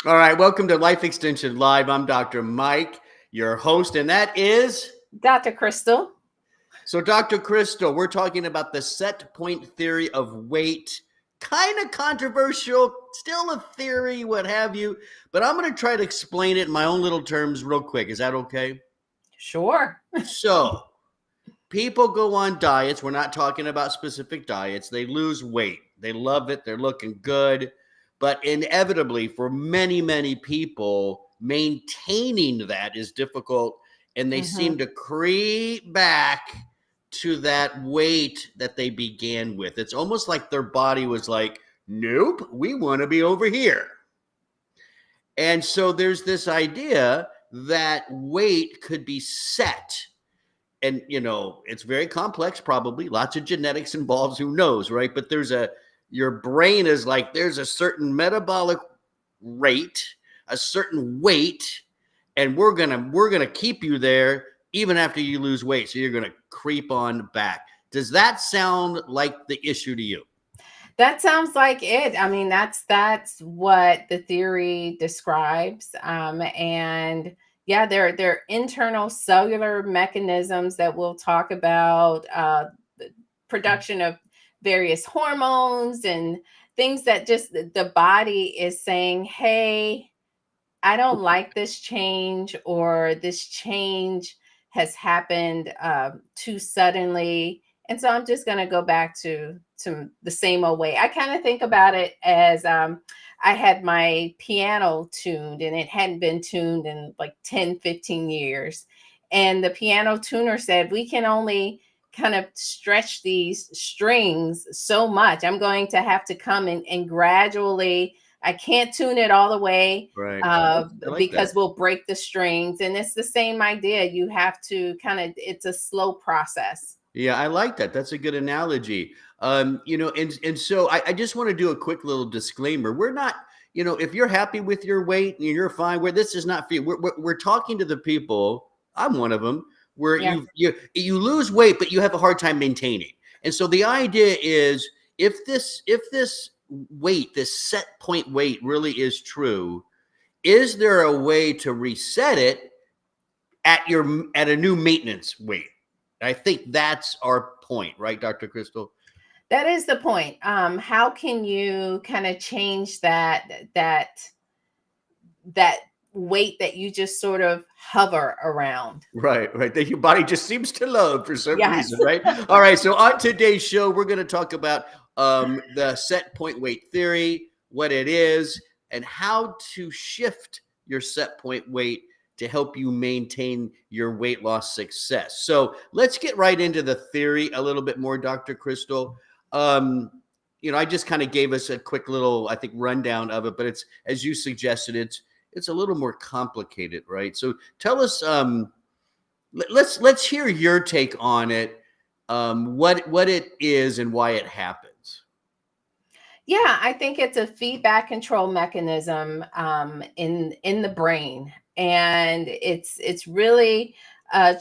All right, welcome to Life Extension Live. I'm Dr. Mike, your host, and that is Dr. Crystal. Dr. Crystal. We're talking about the set point theory of weight. Kind of controversial, still a theory, what have you, but I'm going to try to explain it in my own little terms real quick. Is that okay? Sure. So, people go on diets. We're not talking about specific diets. They lose weight. They love it. They're looking good. But inevitably, for many, many people, maintaining that is difficult. And they seem to creep back to that weight that they began with. It's almost like their body was like, nope, we want to be over here. And so there's this idea that weight could be set, and it's very complex, probably lots of genetics involved, who knows, right? But your brain is like, there's a certain metabolic rate, a certain weight, and we're gonna keep you there even after you lose weight, so you're gonna creep on back. Does that sound like the issue to you? That sounds like it. I mean, that's what the theory describes. And yeah, there are internal cellular mechanisms that we'll talk about, the production of various hormones and things that just the body is saying, hey, I don't like this change, or this change has happened too suddenly. And so I'm just going to go back to the same old way. I kind of think about it as I had my piano tuned, and it hadn't been tuned in like 10, 15 years. And the piano tuner said, we can only kind of stretch these strings so much. I'm going to have to come in and gradually, I can't tune it all the way, Right. I like because that. we'll break the strings. And it's the same idea. You have to it's a slow process. Yeah, I like that. That's a good analogy. And so I just want to do a quick little disclaimer. We're not, if you're happy with your weight and you're fine, where this is not for you. We're talking to the people. I'm one of them, where Yeah. you lose weight, but you have a hard time maintaining. And so the idea is, if this weight, this set point weight, really is true, is there a way to reset it at a new maintenance weight? I think that's our point, right, Dr. Crystal? That is the point. How can you kind of change that weight that you just sort of hover around? Right, right. That your body just seems to love for some Yes. reason, right? All right. So on today's show, we're going to talk about the set point weight theory, what it is, and how to shift your set point weight to help you maintain your weight loss success. So let's get right into the theory a little bit more, Dr. Crystal. Um, I just kind of gave us a quick little, I think, rundown of it, but it's, as you suggested, it's a little more complicated, right? So tell us, let's hear your take on it, what it is and why it happens. Yeah, I think it's a feedback control mechanism in the brain, and it's really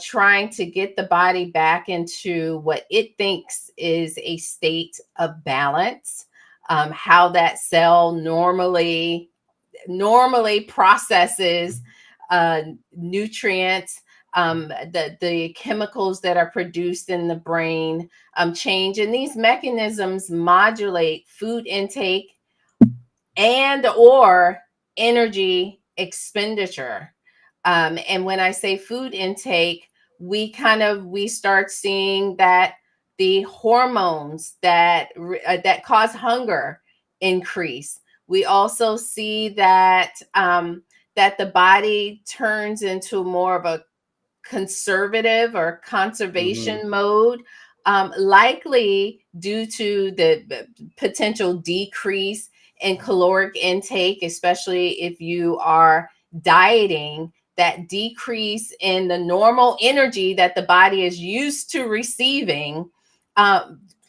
trying to get the body back into what it thinks is a state of balance. How that cell normally processes nutrients, the chemicals that are produced in the brain change, and these mechanisms modulate food intake and or energy expenditure. And when I say food intake, we start seeing that the hormones that cause hunger increase. We also see that that the body turns into more of a conservative or Mhm. conservation mode, likely due to the potential decrease in caloric intake, especially if you are dieting. That decrease in the normal energy that the body is used to receiving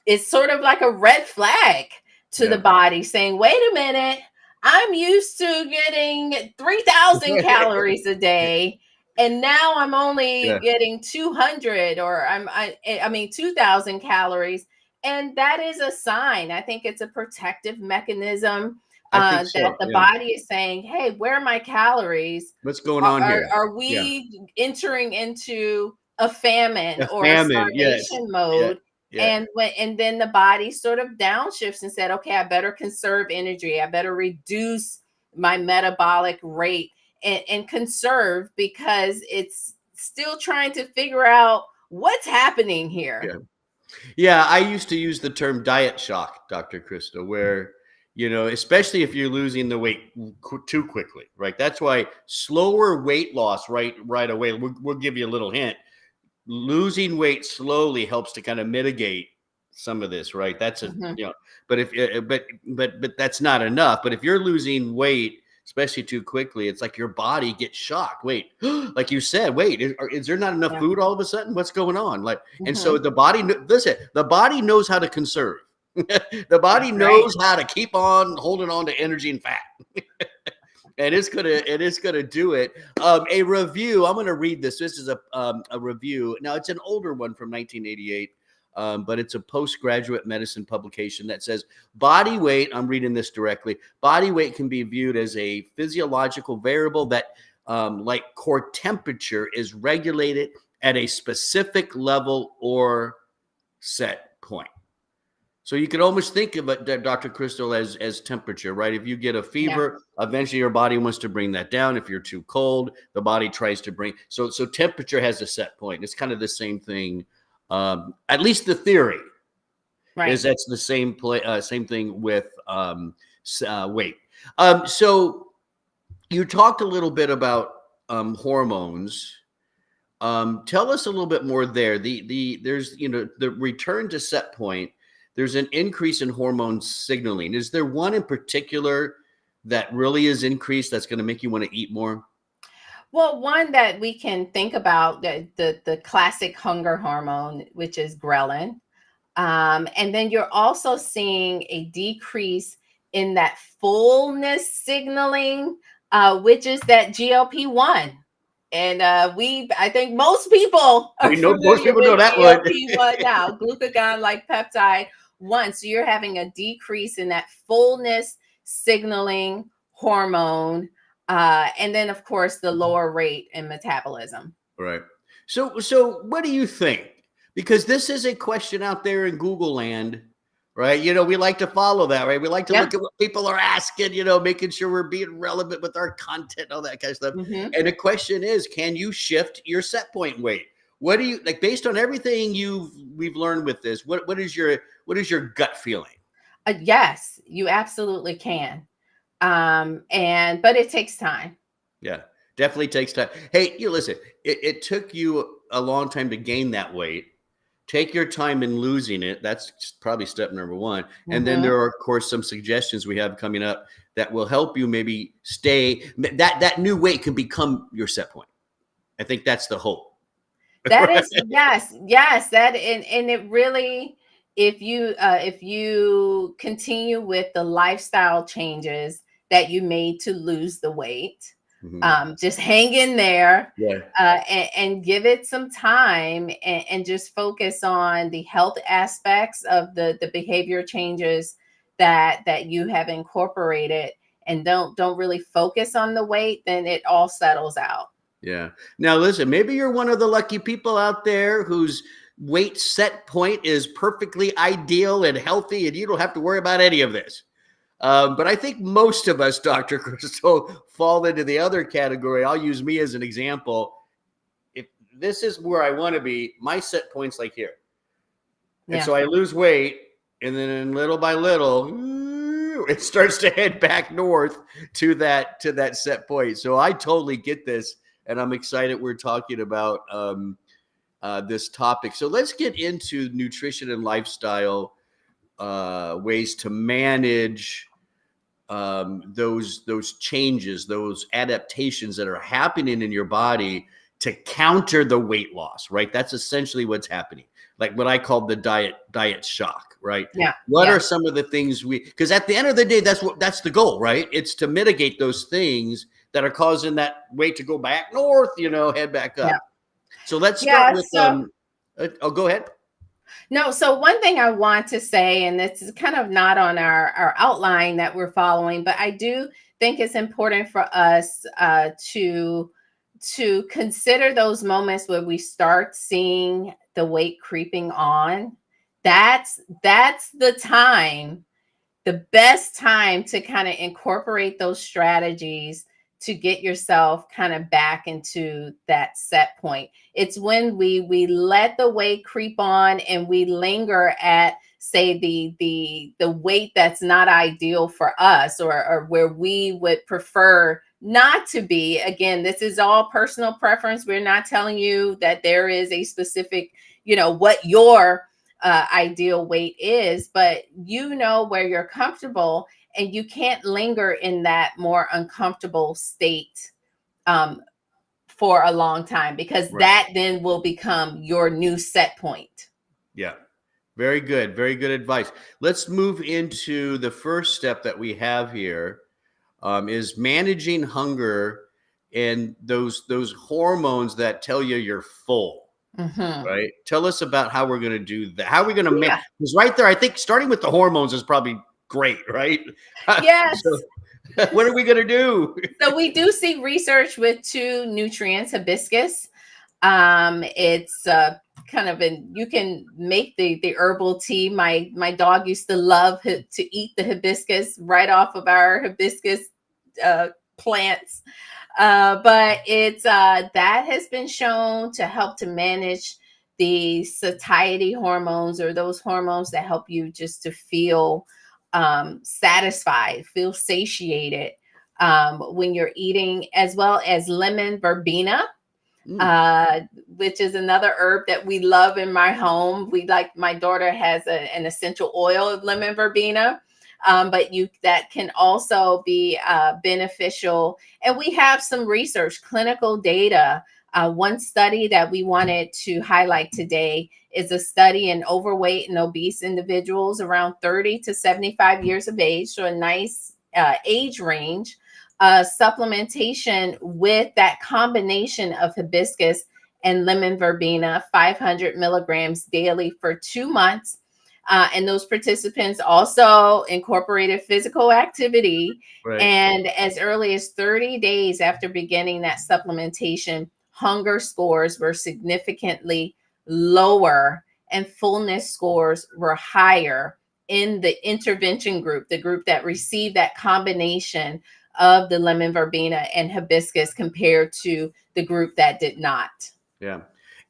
is sort of like a red flag to the Yeah. body, saying, wait a minute, I'm used to getting 3,000 calories a day, and now I'm only Yeah. getting 200, or I mean 2,000 calories. And that is a sign. I think it's a protective mechanism I think that so. the Yeah. body is saying, hey, where are my calories? What's going on here? Are Yeah. we entering into a famine A or a famine. Yes. starvation Yeah. mode? Yeah. And then the body sort of downshifts and said, okay, I better conserve energy. I better reduce my metabolic rate and conserve, because it's still trying to figure out what's happening here. Yeah. Yeah, I used to use the term diet shock, Dr. Krista, where, especially if you're losing the weight too quickly, right? That's why slower weight loss right away. We'll give you a little hint. Losing weight slowly helps to kind of mitigate some of this, right? Mhm. But if but that's not enough. But if you're losing weight, especially too quickly, it's like your body gets shocked. Wait, like you said, wait, is there not enough Yeah. food all of a sudden? What's going on? Like, and so Mhm. the body, listen, the body knows how to conserve. The body That's right. knows how to keep on holding on to energy and fat. And it's gonna do it. A review. I'm gonna read this. This is a review. Now it's an older one from 1988, but it's a postgraduate medicine publication that says body weight. I'm reading this directly. Body weight can be viewed as a physiological variable that, like core temperature, is regulated at a specific level or set point. So you could almost think of it, Dr. Crystal, as temperature, right? If you get a Yeah. fever, eventually your body wants to bring that down. If you're too cold, the body tries to bring. So temperature has a set point. It's kind of the same thing. At least the theory is Right. that's the same thing with weight. So you talked a little bit about hormones. Tell us a little bit more there. There's the return to set point. There's an increase in hormone signaling. Is there one in particular that really is increased that's going to make you want to eat more? Well, one that we can think about, the classic hunger hormone, which is ghrelin. And then you're also seeing a decrease in that fullness signaling, which is that GLP-1. And I think most people are We know most familiar people know with that one. GLP-1 now, glucagon like peptide 1. So you're having a decrease in that fullness signaling hormone. And then, of course, the lower rate in metabolism. Right. So what do you think? Because this is a question out there in Google land, right? We like to follow that, right? We like to Yeah. look at what people are asking, making sure we're being relevant with our content, all that kind of stuff. Hmm. And the question is, can you shift your set point weight? What do you like based on everything we've learned with this? What is your gut feeling? Yes, you absolutely can. But it takes time. Yeah, definitely takes time. Hey, you listen, it took you a long time to gain that weight. Take your time in losing it. That's probably step number one. And then Hmm. there are, of course, some suggestions we have coming up that will help you maybe stay. That new weight can become your set point. I think that's the hope. That Right? is, yes, yes, that, and it really, if you continue with the lifestyle changes that you made to lose the weight, Mhm. just hang in there, Yeah. and give it some time, and just focus on the health aspects of the behavior changes that you have incorporated, and don't really focus on the weight, then it all settles out. Yeah. Now, listen, maybe you're one of the lucky people out there whose weight set point is perfectly ideal and healthy, and you don't have to worry about any of this. But I think most of us, Dr. Crystal, fall into the other category. I'll use me as an example. If this is where I want to be, my set point's like here. And Yeah. so I lose weight, and then little by little, it starts to head back north to that set point. So I totally get this, and I'm excited we're talking about this topic. So let's get into nutrition and lifestyle ways to manage those changes, those adaptations that are happening in your body to counter the weight loss, right? That's essentially what's happening. Like what I call the diet shock, right? Yeah. What Yeah. are some of the things because at the end of the day, that's the goal, right? It's to mitigate those things that are causing that weight to go back north, head back Yeah. up. So let's start Yeah. with So oh, go ahead. No, so one thing I want to say, and this is kind of not on our outline that we're following, but I do think it's important for us to consider those moments where we start seeing the weight creeping on. That's the time, the best time to kind of incorporate those strategies to get yourself kind of back into that set point. It's when we let the weight creep on and we linger at, say, the weight that's not ideal for us, or where we would prefer not to be. Again, this is all personal preference. We're not telling you that there is a specific, what your ideal weight is, but where you're comfortable, and you can't linger in that more uncomfortable state um, for a long time, because Right. that then will become your new set point. Yeah. Very good. Very good advice. Let's move into the first step that we have here, is managing hunger and those hormones that tell you you're full. Mm-hmm. Right. Tell us about how we're going to do that. How are we going to manage? Yeah. Because right there, I think starting with the hormones is probably great. Right. Yes. So, what are we going to do? So we do see research with two nutrients, hibiscus. It's kind of you can make the herbal tea. My dog used to love to eat the hibiscus right off of our hibiscus plants. But it's that has been shown to help to manage the satiety hormones, or those hormones that help you just to feel satisfied, feel satiated when you're eating, as well as lemon verbena, Mm, uh, which is another herb that we love in my home. My daughter has an essential oil of lemon verbena, but that can also be beneficial. And we have some research, clinical data. One study that we wanted to highlight today is a study in overweight and obese individuals around 30 to 75 years of age, so a nice age range. Supplementation with that combination of hibiscus and lemon verbena, 500 milligrams daily for 2 months. And those participants also incorporated physical activity. right. And as early as 30 days after beginning that supplementation, hunger scores were significantly lower and fullness scores were higher in the intervention group, the group that received that combination of the lemon verbena and hibiscus, compared to the group that did not. Yeah.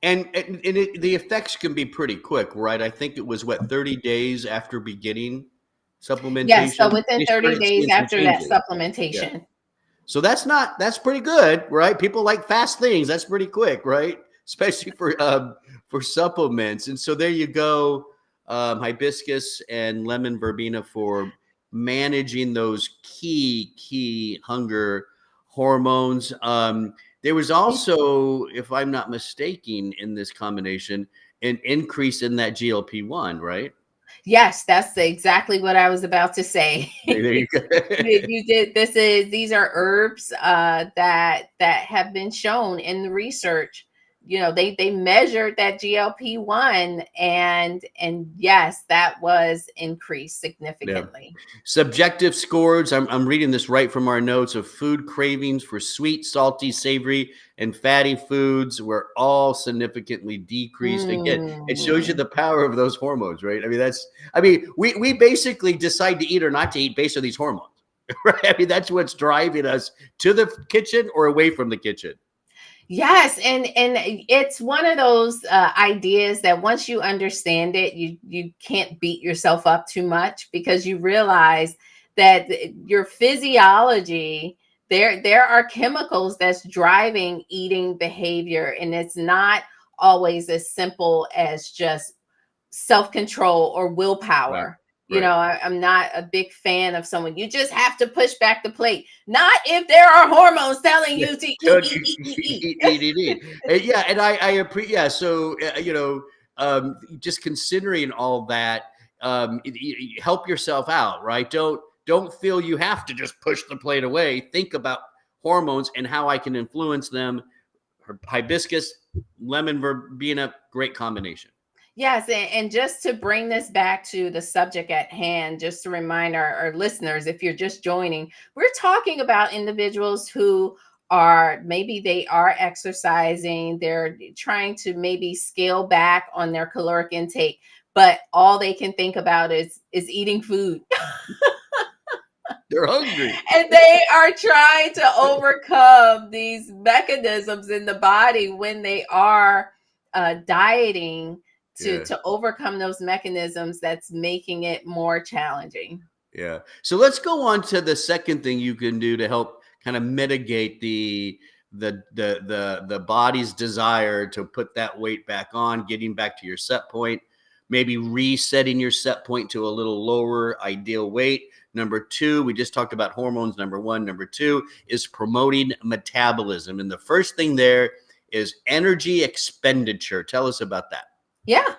The effects can be pretty quick, right? I think it was what, 30 days after beginning Yes, so supplementation, within they 30 started days seeing some after that changes. Yeah. supplementation. So that's pretty good, right? People like fast things. That's pretty quick, right? Especially for supplements. And so there you go, hibiscus and lemon verbena for managing those key hunger hormones. There was also, if I'm not mistaken, in this combination, an increase in that GLP-1, right? Yes, that's exactly what I was about to say. There you go. You did. These are herbs that have been shown in the research. They measured that GLP-1, and yes, that was increased Yeah. significantly. Subjective scores. I'm reading this right from our notes of food cravings for sweet, salty, savory, and fatty foods were all significantly decreased. Again, it shows you Mm. the power of those hormones, right? We basically decide to eat or not to eat based on these hormones, right? I mean, that's what's driving us to the kitchen or away from the kitchen. Yes, and it's one of those ideas that once you understand it, you can't beat yourself up too much, because you realize that your physiology, there are chemicals that's driving eating behavior, and it's not always as simple as just self-control or Right. willpower. Right. I'm not a big fan of someone, you just have to push back the plate. Not if there are hormones telling Yeah. you to eat, Don't eat, eat, eat, eat. eat. Yeah, and I appreciate. Yeah, so just considering all that, help yourself out, right? Don't feel you have to just push the plate away. Think about hormones and how I can influence them. Hibiscus, lemon verbena, great combination. Yes, and just to bring this back to the subject at hand, just to remind our listeners, if you're just joining, we're talking about individuals who are maybe they are exercising, they're trying to maybe scale back on their caloric intake, but all they can think about is eating food. They're hungry. And they are trying to overcome these mechanisms in the body when they are dieting Yeah. to overcome those mechanisms that's making it more challenging. Yeah. So let's go on to the second thing you can do to help kind of mitigate the body's desire to put that weight back on, getting back to your set point, maybe resetting your set point to a little lower ideal weight. Number two, we just talked about hormones. Number one. Number two is promoting metabolism. And the first thing there is energy expenditure. Tell us about that. Yeah.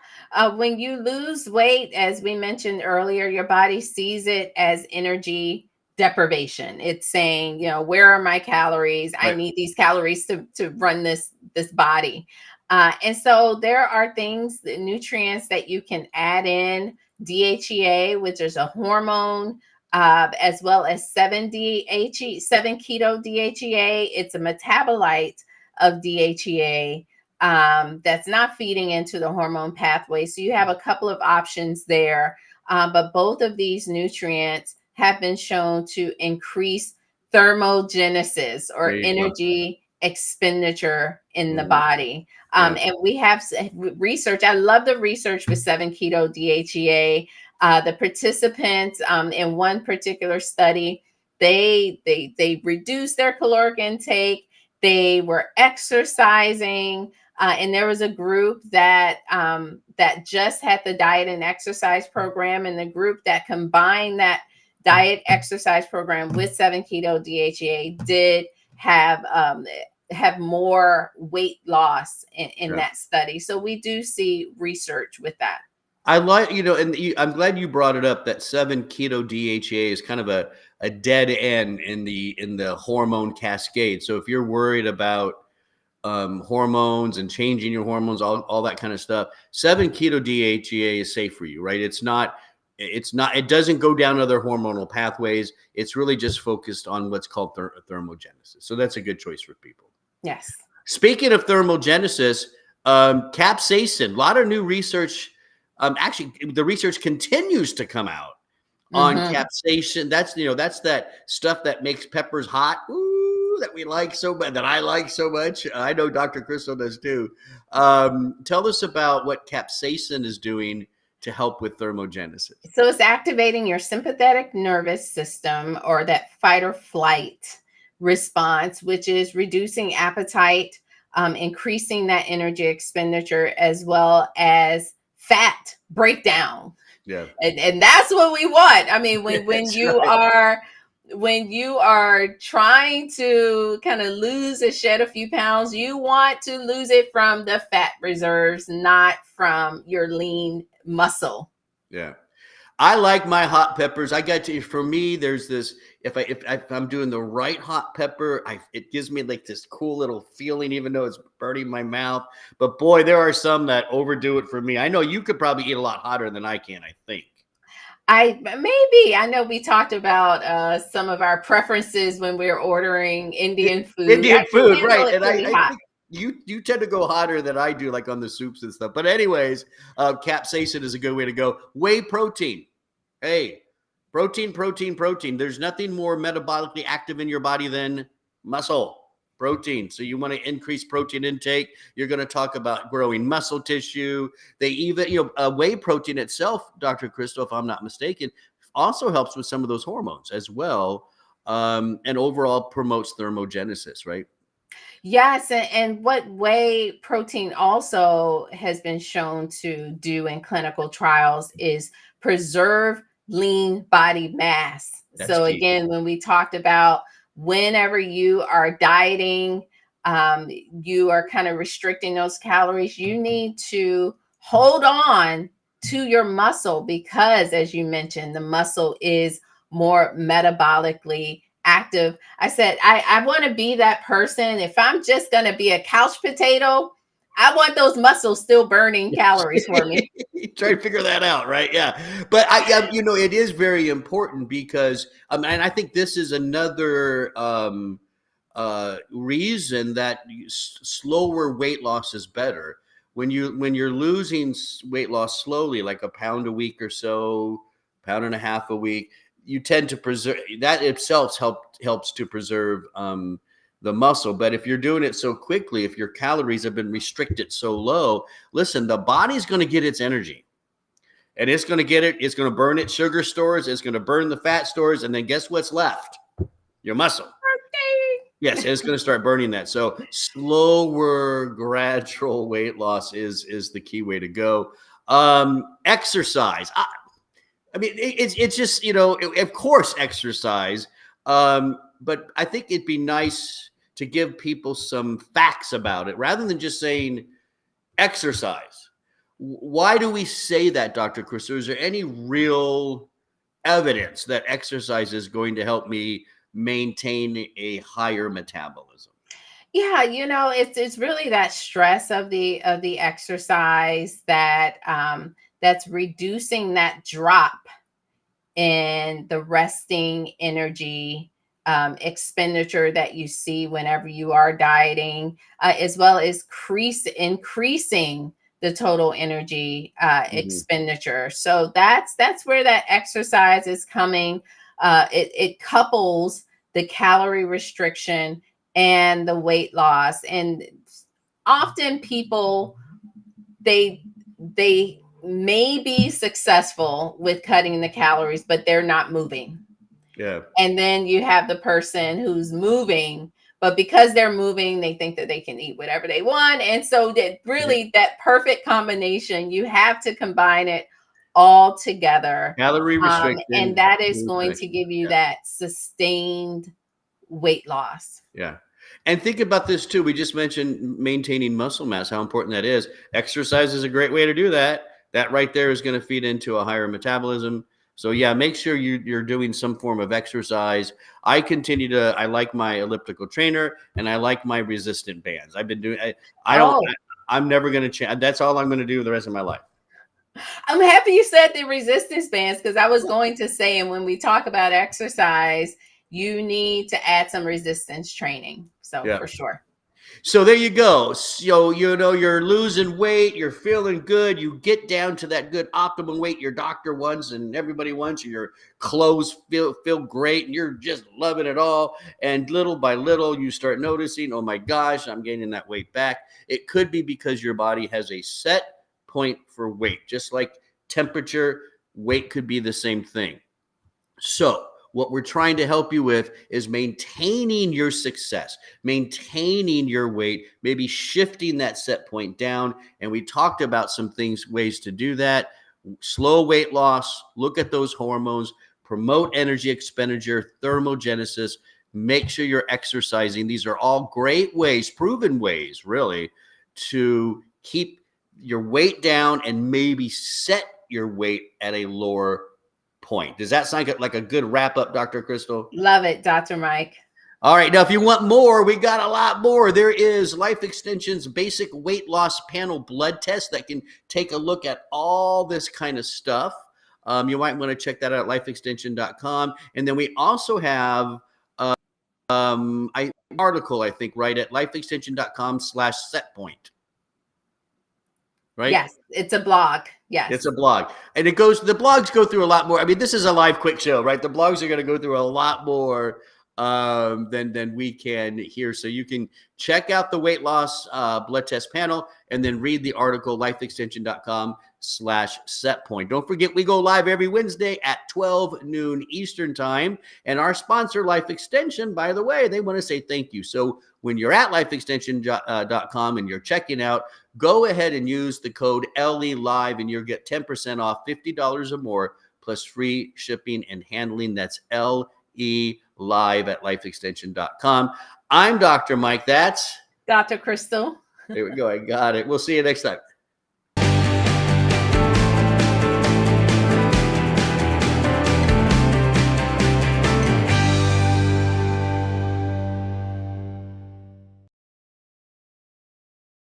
When you lose weight, as we mentioned earlier, your body sees it as energy deprivation. It's saying, where are my calories? I Right. need these calories to run this body. And so there are things, the nutrients that you can add in, DHEA, which is a hormone, as well as 7 keto DHEA. It's a metabolite of DHEA that's not feeding into the hormone pathway. So you have a couple of options there. But both of these nutrients have been shown to increase thermogenesis There or you go. energy expenditure in the Mhm. body. Yeah. And we have research. I love the research with 7 keto DHEA. The participants in one particular study, they reduced their caloric intake. They were exercising. And there was a group that just had the diet and exercise program, and the group that combined that diet exercise program with 7 keto DHEA did have more weight loss in Yeah. that study. So we do see research with that. I like, and I'm glad you brought it up that 7 keto DHEA is kind of a dead end in the hormone cascade. So if you're worried about hormones and changing your hormones, all that kind of stuff, 7 keto DHEA is safe for you, right? It doesn't go down other hormonal pathways. It's really just focused on what's called thermogenesis. So that's a good choice for people. Yes. Speaking of thermogenesis, capsaicin, a lot of new research. Actually, the research continues to come out on capsaicin. That's that stuff that makes peppers hot. Ooh, that we like so much. That I like so much. I know Dr. Crystal does too. Tell us about what capsaicin is doing to help with thermogenesis. So it's activating your sympathetic nervous system, or that fight or flight response, which is reducing appetite, increasing that energy expenditure, as well as fat breakdown. Yeah, And that's what we want. I mean, that's right. when you are trying to kind of lose or shed a few pounds, you want to lose it from the fat reserves, not from your lean muscle. Yeah. I like my hot peppers. For me, there's this, if I'm doing the right hot pepper, it gives me like this cool little feeling, even though it's burning my mouth. But boy, there are some that overdo it for me. I know you could probably eat a lot hotter than I can, I think. I know we talked about some of our preferences when we were ordering Indian food. I Indian can food, handle right? it And pretty I hot. think you tend to go hotter than I do, like on the soups and stuff. But anyways, capsaicin is a good way to go. Whey protein. Hey, protein, protein, protein. There's nothing more metabolically active in your body than muscle protein. So you want to increase protein intake. You're going to talk about growing muscle tissue. They even, whey protein itself, Dr. Crystal, if I'm not mistaken, also helps with some of those hormones as well, and overall promotes thermogenesis, right? Yes, and what whey protein also has been shown to do in clinical trials is preserve lean body mass. That's So key. again, when we talked about whenever you are dieting, you are kind of restricting those calories, you need to hold on to your muscle because, as you mentioned, the muscle is more metabolically active. I said, I want to be that person. If I'm just going to be a couch potato, I want those muscles still burning calories for me. Try to figure that out, right? Yeah, but it is very important because and I think this is another reason that slower weight loss is better. When you're losing weight loss slowly, like a pound a week or so, pound and a half a week, you tend to preserve that itself helps to preserve the muscle. But if you're doing it so quickly, if your calories have been restricted so low, listen, the body's going to get its energy. And it's going to get it. It's going to burn its sugar stores. It's going to burn the fat stores. And then guess what's left? Your muscle. Yes, it's going to start burning that. So slower, gradual weight loss is the key way to go. Exercise. I mean, it's just, of course, exercise. But I think it'd be nice to give people some facts about it rather than just saying exercise. Why do we say that, Dr. Crystal? Is there any real evidence that exercise is going to help me maintain a higher metabolism? Yeah, it's really that stress of the exercise that's reducing that drop in the resting energy expenditure that you see whenever you are dieting, as well as increasing the total energy expenditure. So that's where that exercise is coming. It couples the calorie restriction and the weight loss, and often people they may be successful with cutting the calories, but they're not moving. Yeah. And then you have the person who's moving, but because they're moving, they think that they can eat whatever they want. And so that really that perfect combination, you have to combine it all together. Calorie And restriction. that is going to give you that sustained weight loss. Yeah. And think about this too. We just mentioned maintaining muscle mass, how important that is. Exercise is a great way to do that. That right there is going to feed into a higher metabolism. So yeah, make sure you're doing some form of exercise. I like my elliptical trainer and I like my resistant bands. I've been doing, I'm never going to change. That's all I'm going to do the rest of my life. I'm happy you said the resistance bands, because I was going to say, and when we talk about exercise, you need to add some resistance training. So for sure. So there you go. So, you're losing weight, you're feeling good, you get down to that good optimum weight your doctor wants and everybody wants, and your clothes feel great, and you're just loving it all. And little by little, you start noticing, oh my gosh, I'm gaining that weight back. It could be because your body has a set point for weight, just like temperature, weight could be the same thing. So what we're trying to help you with is maintaining your success, maintaining your weight, maybe shifting that set point down. And we talked about some ways to do that. Slow weight loss, look at those hormones, promote energy expenditure, thermogenesis, make sure you're exercising. These are all great ways, proven ways, really, to keep your weight down and maybe set your weight at a lower point. Does that sound like a good wrap up, Dr. Crystal? Love it, Dr. Mike. All right. Now, if you want more, we got a lot more. There is Life Extension's basic weight loss panel blood test that can take a look at all this kind of stuff. You might want to check that out at lifeextension.com. And then we also have an article, I think, right at lifeextension.com/setpoint. Right? Yes, it's a blog. Yes. It's a blog. And the blogs go through a lot more. I mean, this is a live quick show, right? The blogs are going to go through a lot more than we can here. So you can check out the weight loss blood test panel and then read the article, lifeextension.com/setpoint. Don't forget, we go live every Wednesday at 12 noon Eastern time. And our sponsor, Life Extension, by the way, they want to say thank you. So when you're at lifeextension.com and you're checking out, go ahead and use the code LELIVE and you'll get 10% off, $50 or more, plus free shipping and handling. That's LE Live at lifeextension.com. I'm Dr. Mike. That's Dr. Crystal. There we go. I got it. We'll see you next time.